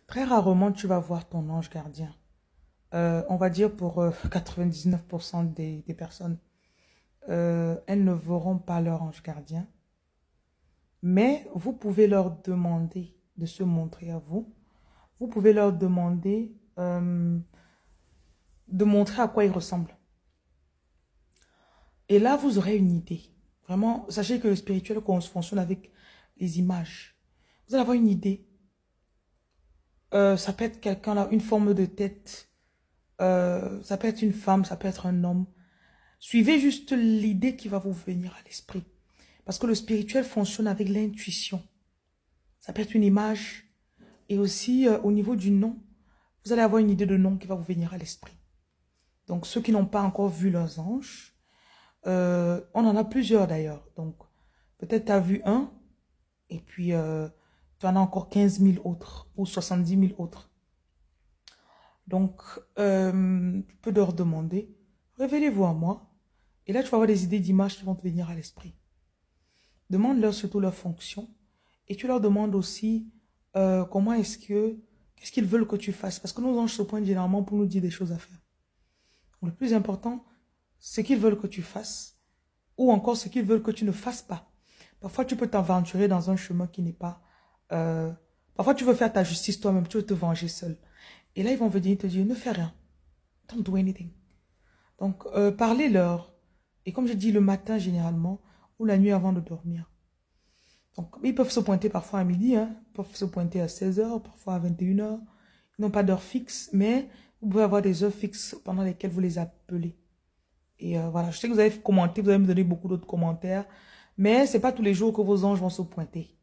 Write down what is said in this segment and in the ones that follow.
Très rarement, tu vas voir ton ange gardien. On va dire pour 99% des personnes, elles ne verront pas leur ange gardien. Mais vous pouvez leur demander de se montrer à vous. Vous pouvez leur demander de montrer à quoi ils ressemblent. Et là, vous aurez une idée. Vraiment, sachez que le spirituel fonctionne avec les images. Vous allez avoir une idée. Ça peut être quelqu'un là, une forme de tête. Ça peut être une femme, ça peut être un homme. Suivez juste l'idée qui va vous venir à l'esprit. Parce que le spirituel fonctionne avec l'intuition. Ça peut être une image. Et aussi, au niveau du nom, vous allez avoir une idée de nom qui va vous venir à l'esprit. Donc, ceux qui n'ont pas encore vu leurs anges, on en a plusieurs d'ailleurs. Donc, peut-être tu as vu un, et puis tu en as encore 15 000 autres, ou 70 000 autres. Donc, tu peux leur demander, révélez-vous à moi. Et là, tu vas avoir des idées d'images qui vont te venir à l'esprit. Demande-leur surtout leur fonction. Et tu leur demandes aussi comment qu'est-ce qu'ils veulent que tu fasses. Parce que nos anges se pointent généralement pour nous dire des choses à faire. Donc, le plus important, c'est qu'ils veulent que tu fasses. Ou encore ce qu'ils veulent que tu ne fasses pas. Parfois, tu peux t'aventurer dans un chemin qui n'est pas... parfois, tu veux faire ta justice toi-même, tu veux te venger seul. Et là, ils vont venir te dire, ne fais rien. Don't do anything. Donc, parlez-leur. Et comme je dis, le matin, généralement, ou la nuit avant de dormir. Donc, ils peuvent se pointer parfois à midi, hein. Ils peuvent se pointer à 16 h, parfois à 21 h. Ils n'ont pas d'heure fixe, mais vous pouvez avoir des heures fixes pendant lesquelles vous les appelez. Et voilà, je sais que vous avez commenté, vous allez me donner beaucoup d'autres commentaires, mais c'est pas tous les jours que vos anges vont se pointer.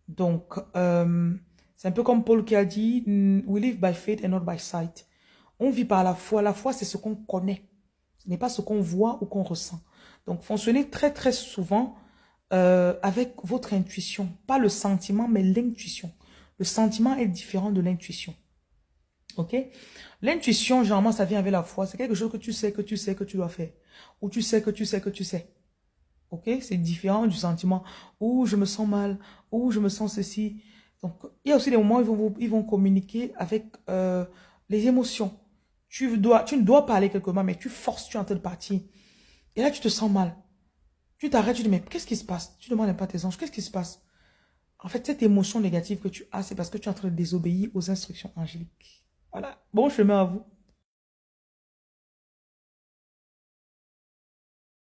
Donc, c'est un peu comme Paul qui a dit, We live by faith and not by sight. On vit par la foi. La foi, c'est ce qu'on connaît. Ce n'est pas ce qu'on voit ou qu'on ressent. Donc, fonctionnez très, très souvent avec votre intuition. Pas le sentiment, mais l'intuition. Le sentiment est différent de l'intuition. Ok? L'intuition, généralement, ça vient avec la foi. C'est quelque chose que tu sais, que tu sais que tu dois faire. Ou tu sais que tu sais que tu sais. Ok? C'est différent du sentiment. Ou je me sens mal. Ou je me sens ceci. Donc, il y a aussi des moments où ils vont communiquer avec les émotions. Tu ne dois pas aller quelque part, mais tu forces, tu es en train de partir. Et là, tu te sens mal. Tu t'arrêtes, tu dis, mais qu'est-ce qui se passe? Tu demandes pas à tes anges, qu'est-ce qui se passe? En fait, cette émotion négative que tu as, c'est parce que tu es en train de désobéir aux instructions angéliques. Voilà. Bon chemin à vous.